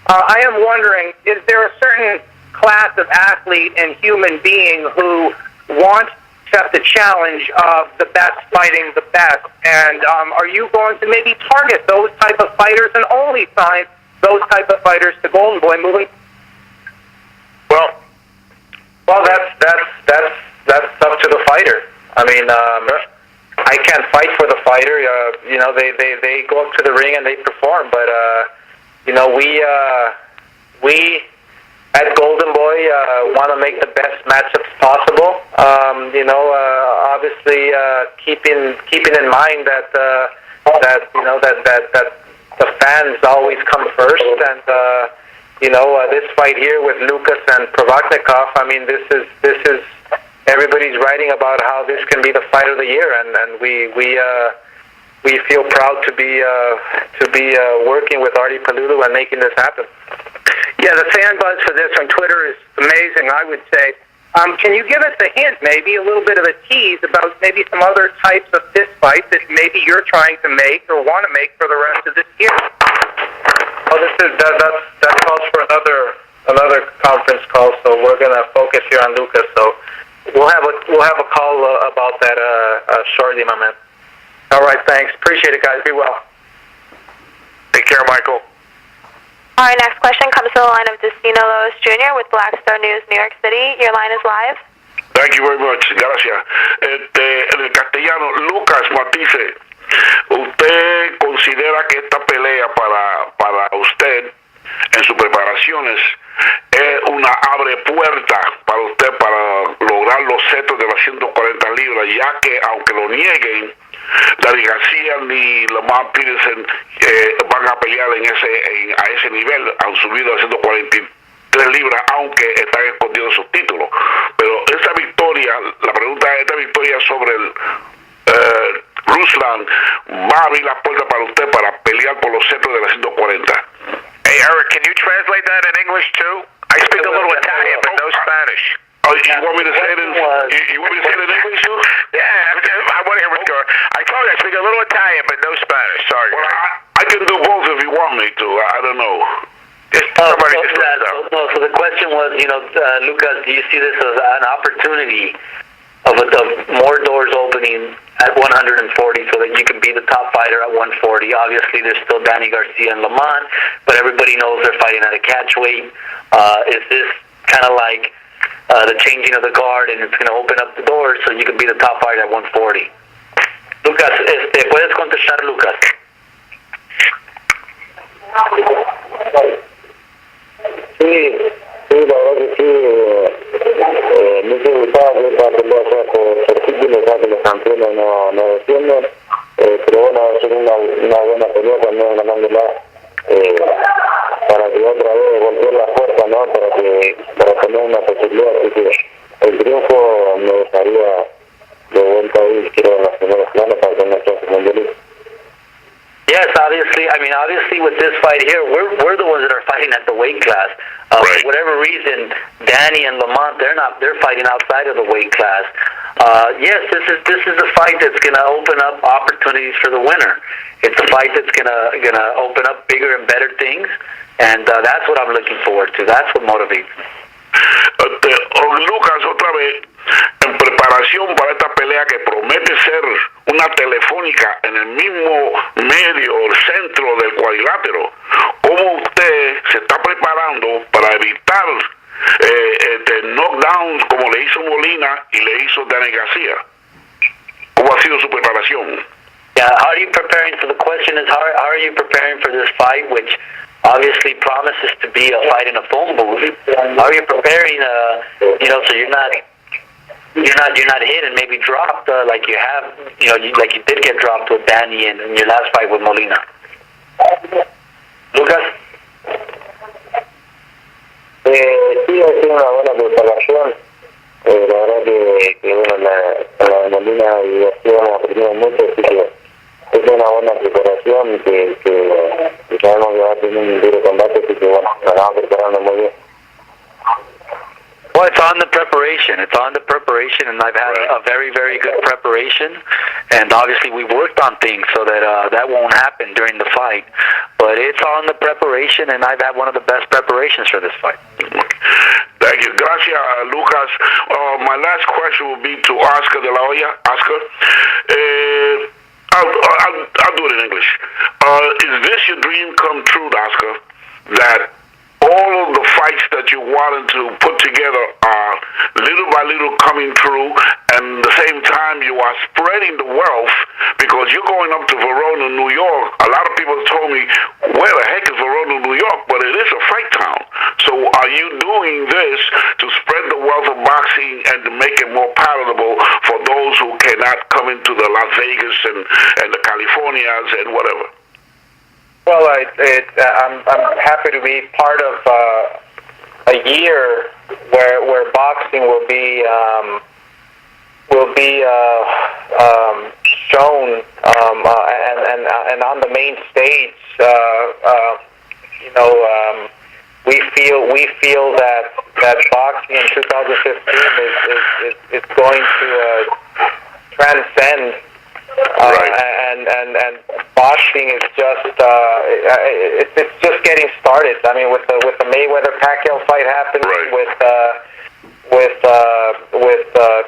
I am wondering, is there a certain class of athlete and human being who want to accept the challenge of the best fighting the best? And are you going to maybe target those type of fighters and only sign those type of fighters to Golden Boy moving? Well, that's up to the fighter. I mean, I can't fight for the fighter. They go up to the ring and they perform. But we at Golden Boy want to make the best matchups possible. Obviously, keeping in mind that the fans always come first, and this fight here with Lucas and Provodnikov. I mean, this is everybody's writing about how this can be the fight of the year, and we feel proud to be working with Artie Pelulu and making this happen. Yeah, the fan buzz for this on Twitter is amazing, I would say. Can you give us a hint, maybe a little bit of a tease about maybe some other types of fist fights that maybe you're trying to make or want to make for the rest of this year? Well, that calls for another conference call, so we're gonna focus here on Lucas. So we'll have a call about that shortly, my man. All right, thanks. Appreciate it, guys. Be well. Take care, Michael. All right, next question comes from the line of Destino Lois Jr. with Blackstone News, New York City. Your line is live. Thank you very much. Gracias. En el castellano, Lucas Matthysse, ¿usted considera que esta pelea para usted en sus preparaciones es una abre puerta para usted para lograr los setos de las 140 libras, ya que aunque lo nieguen, Dani García ni Lamar Peterson van a pelear a ese nivel, han subido a 143 libras, aunque están escondidos sus títulos? Pero esta victoria, la pregunta es, esta victoria sobre el Ruslan va a abrir las puertas para usted para pelear por los setos de las 140. Hey, Eric, can you translate that in English too? I speak a little Italian, but no Spanish. Oh, you want me to say it in English too? Yeah, I want to hear what's going on. I told you I speak a little Italian, but no Spanish. Sorry. Well, I can do both if you want me to. I don't know. So the question was, Lucas, do you see this as an opportunity of more doors opening at 140 so that you can be the top fighter at 140? Obviously, there's still Danny Garcia and Lamont, but everybody knows they're fighting at a catch weight. Is this kind of like the changing of the guard, and it's going to open up the doors so you can be the top fighter at 140? Lucas, ¿puedes contestar, Lucas? Sí, la verdad que sí. Me gustaba que esta pelea sea por título, ya que los campeones no defienden. Pero bueno, va a ser una buena pelea también ganándola. Para que otra vez golpear la fuerza, ¿no? Para tener una posibilidad. Así que el triunfo me dejaría de vuelta ahí, quiero en las primeras planas para tener chances mundialistas. Yes, obviously with this fight here, we're the ones that are fighting at the weight class. Right. For whatever reason, Danny and Lamont, they're fighting outside of the weight class. Yes, this is a fight that's going to open up opportunities for the winner. It's a fight that's going to open up bigger and better things, and that's what I'm looking forward to. That's what motivates me. Lucas, otra vez, en preparación para esta pelea que promete ser una telefónica en el mismo medio, el centro del cuadrilátero, ¿cómo usted se está preparando para evitar knockdowns como le hizo Molina y le hizo Danny García? ¿Cómo ha sido su preparación? Yeah, how are you preparing? So the question is, how are you preparing for this fight, which obviously promises to be a fight in a phone booth? How are you preparing? So you're not hit and maybe dropped like you have, like you did get dropped with Danny in your last fight with Molina. Lucas. Sí, ha sido una buena preparación. La verdad que bueno, la Molina y García hemos aprendido mucho, así que es una buena preparación que sabemos que va a tener un duro combate, así que bueno, nos vamos preparando muy bien. Well, it's on the preparation. It's on the preparation, and I've had a very, very good preparation. And obviously, we've worked on things so that that won't happen during the fight. But it's on the preparation, and I've had one of the best preparations for this fight. Thank you. Gracias, Lucas. My last question will be to Oscar de la Hoya. Oscar, I'll do it in English. Is this your dream come true, Oscar, that all of the fights that you wanted to put together are little by little coming true, and at the same time you are spreading the wealth because you're going up to Verona, New York. A lot of people told me, where the heck is Verona, New York? But it is a fight town. So are you doing this to spread the wealth of boxing and to make it more palatable for those who cannot come into the Las Vegas and the Californias and whatever? Well, I'm happy to be part of a year where boxing will be shown and on the main stage. We feel that boxing in 2015 is going to transcend. And boxing is just it's just getting started. I mean, with the Mayweather Pacquiao fight happening, with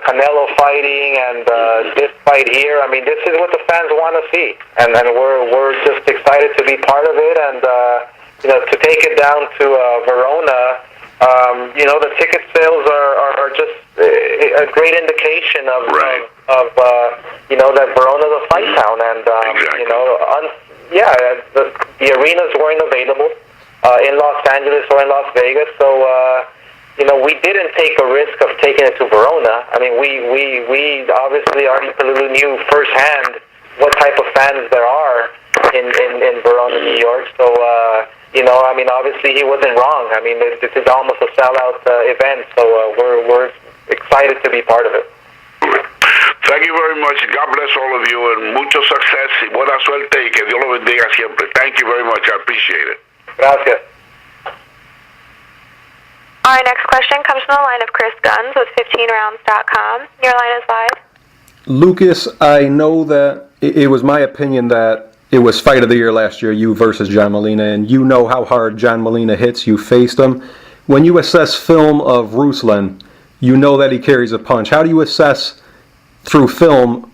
Canelo fighting, and this fight here. I mean, this is what the fans want to see, and we're just excited to be part of it, and to take it down to Verona. The ticket sales are just a great indication of that Verona's a fight town, and the arenas weren't available in Los Angeles or in Las Vegas, so we didn't take a risk of taking it to Verona. I mean, we obviously already knew firsthand what type of fans there are in Verona, New York, so. Obviously he wasn't wrong. I mean, this is almost a sellout event, so we're excited to be part of it. Thank you very much. God bless all of you, and mucho success y buena suerte, y que Dios lo bendiga siempre. Thank you very much. I appreciate it. Gracias. Our next question comes from the line of Chris Gunzz with 15rounds.com. Your line is live. Lucas, I know that it was my opinion that it was fight of the year last year, you versus John Molina, and you know how hard John Molina hits. You faced him. When you assess film of Ruslan, you know that he carries a punch. How do you assess through film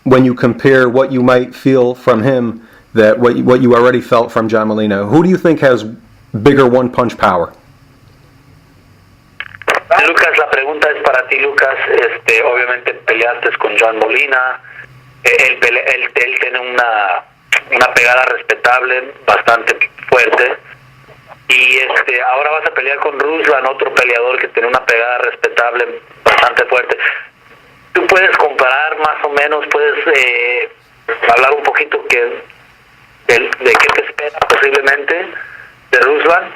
when you compare what you might feel from him that what you already felt from John Molina? Who do you think has bigger one-punch power? Lucas, la pregunta es para ti, Lucas. Obviamente peleaste con John Molina. Él tiene una pegada respetable, bastante fuerte, y ahora vas a pelear con Ruslan, otro peleador que tiene una pegada respetable, bastante fuerte. ¿Tú puedes comparar más o menos, puedes hablar un poquito de qué te espera posiblemente de Ruslan?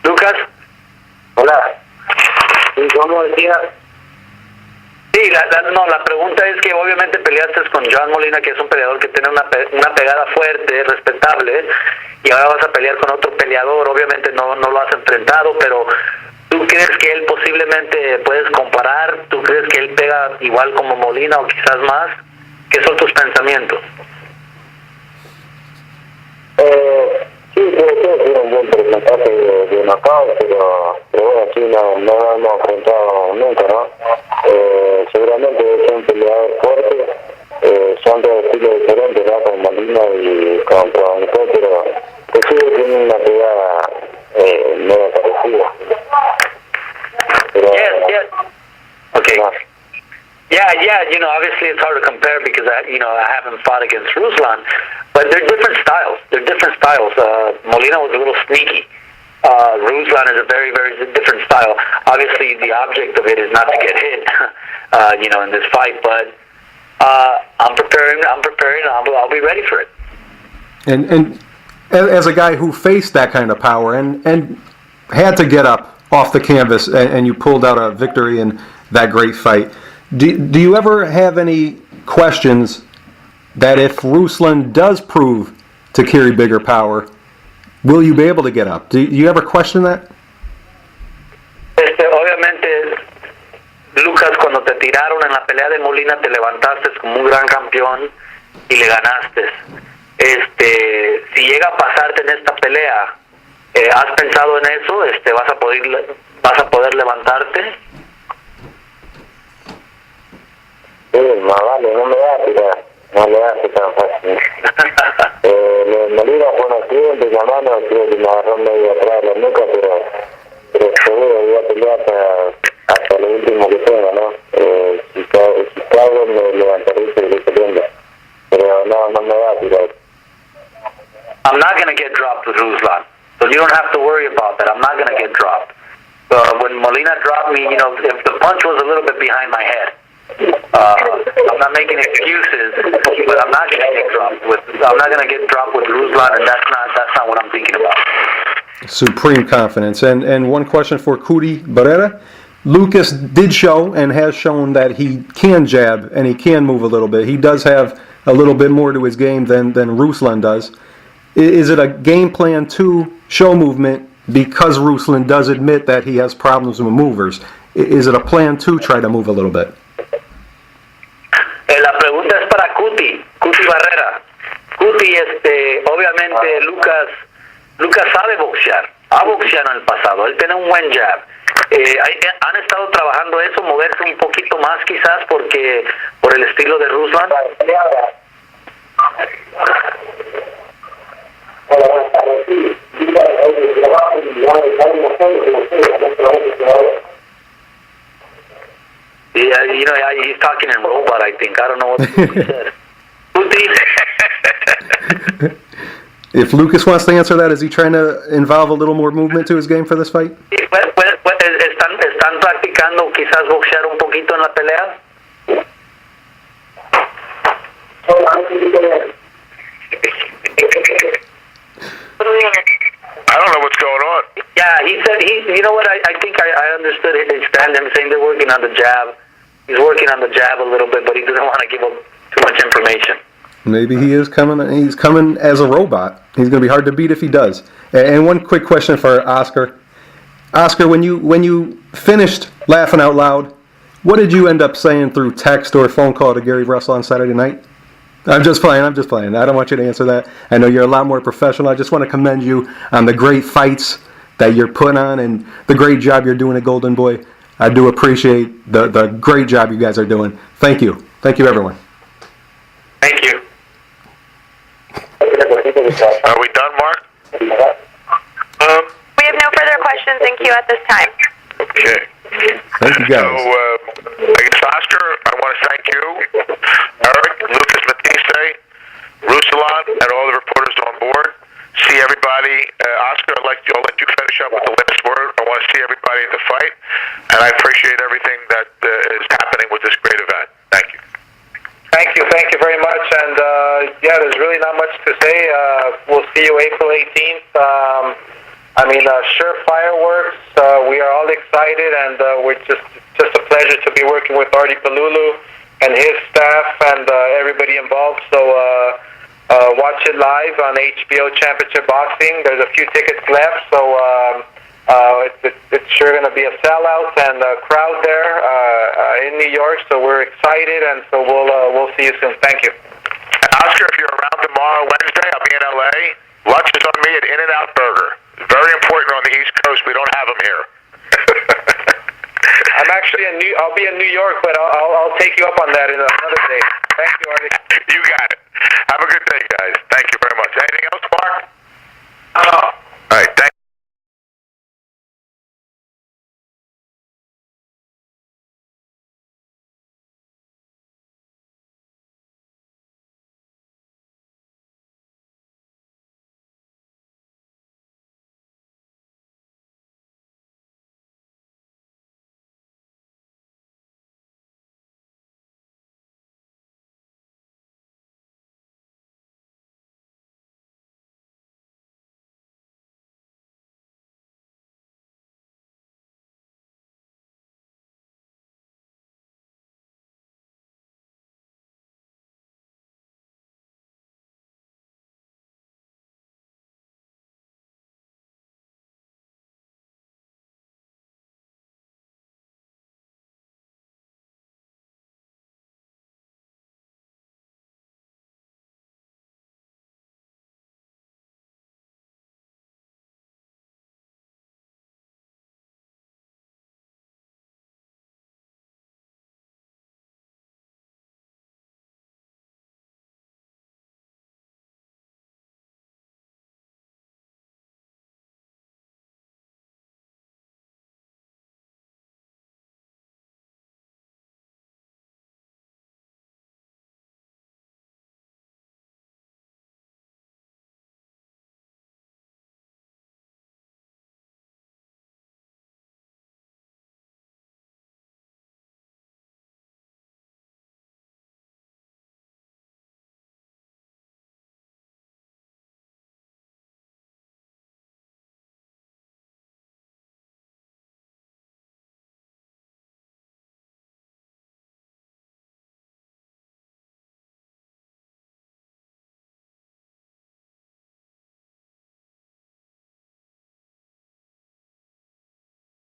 Lucas. Hola. ¿Y cómo decías? Sí, la pregunta es que obviamente peleaste con John Molina, que es un peleador que tiene una pegada fuerte, respetable, y ahora vas a pelear con otro peleador. Obviamente no lo has enfrentado, pero ¿tú crees que él posiblemente puedes comparar? ¿Tú crees que él pega igual como Molina o quizás más? ¿Qué son tus pensamientos? Sí, puede ser, tiene un buen porcentaje de knockout, pero bueno, sí, no hemos enfrentado nunca, ¿no? Seguramente es un peleador fuerte, son dos estilos diferentes, ¿no? Con Molina y con Provodnikov, pero sí tiene una pegada medio parecida. Pero, yes. Okay. Yeah, obviously it's hard to compare because I haven't fought against Ruslan, but they're different styles. Molina was a little sneaky. Ruslan is a very, very different style. Obviously, the object of it is not to get hit, in this fight, but I'm preparing. I'll be ready for it. And as a guy who faced that kind of power and had to get up off the canvas and you pulled out a victory in that great fight, do you ever have any questions that if Ruslan does prove to carry bigger power, will you be able to get up? Do you ever question that? Obviamente, Lucas, cuando te tiraron en la pelea de Molina, te levantaste como un gran campeón y le ganaste. Si llega a pasarte en esta pelea, ¿has pensado en eso? ¿Vas a poder levantarte? Sí, más vale, no me da a tirar. No le hace tan fácil. Molina fue un accidente, la mano, creo que me agarró medio atrás de la nuca, pero seguro voy a pelear hasta lo último que tenga, ¿no? Si cago me levantaré y seguiré peleando. Pero no me va a tirar. I'm not going to get dropped with Ruslan, so you don't have to worry about that. I'm not going to get dropped. When Molina dropped me, if the punch was a little bit behind my head, I'm not making excuses, but I'm not going to get dropped with Ruslan, and that's not what I'm thinking about. Supreme confidence. And one question for Cudi Barrera. Lucas did show and has shown that he can jab and he can move a little bit. He does have a little bit more to his game than Ruslan does. Is it a game plan to show movement because Ruslan does admit that he has problems with movers? Is it a plan to try to move a little bit? La pregunta es para Cudi Barrera. Cudi, obviamente Lucas sabe boxear, ha boxeado en el pasado, él tiene un buen jab. ¿Han estado trabajando eso, moverse un poquito más quizás por el estilo de Ruslan? Yeah, he's talking in robot, I think. I don't know what he said. If Lucas wants to answer that, is he trying to involve a little more movement to his game for this fight? ¿Están practicando quizás boxear un poquito en la pelea? I don't know what's going on. Yeah, he said you know what? I think I understood his stand. Him saying they're working on the jab. He's working on the jab a little bit, but he doesn't want to give up too much information. Maybe he is coming. He's coming as a robot. He's going to be hard to beat if he does. And one quick question for Oscar. Oscar, when you finished laughing out loud, what did you end up saying through text or phone call to Gary Russell on Saturday night? I'm just playing. I don't want you to answer that. I know you're a lot more professional. I just want to commend you on the great fights that you're putting on and the great job you're doing at Golden Boy. I do appreciate the great job you guys are doing. Thank you. Thank you, everyone. Thank you. Are we done, Mark? We have no further questions in queue at this time. Okay. Thank you, guys. So, I guess, Oscar, I want to thank you, Eric, Lucas, Matthysse, Ruslan, and all the reporters on board. See everybody. Oscar, I'll let you finish up with the last word. I want to see everybody in the fight, and I appreciate everything that is happening with this great event. Thank you. Thank you very much. And there's really not much to say. We'll see you April 18th. Sure fireworks. We are all excited, and we're just a pleasure to be working with Artie Palulu and his staff and everybody involved. So watch it live on HBO Championship Boxing. There's a few tickets left, so it's sure going to be a sellout and a crowd there in New York. So we're excited, and so we'll see you soon. Thank you. Oscar, if you're around tomorrow, Wednesday, I'll be in LA. Lunch is on me at In-N-Out Burger. Very important on the East Coast. We don't have them here. I'm actually I'll be in New York, but I'll take you up on that in another day. Thank you, Artie. You got it. Have a good day, guys. Thank you very much. Anything else?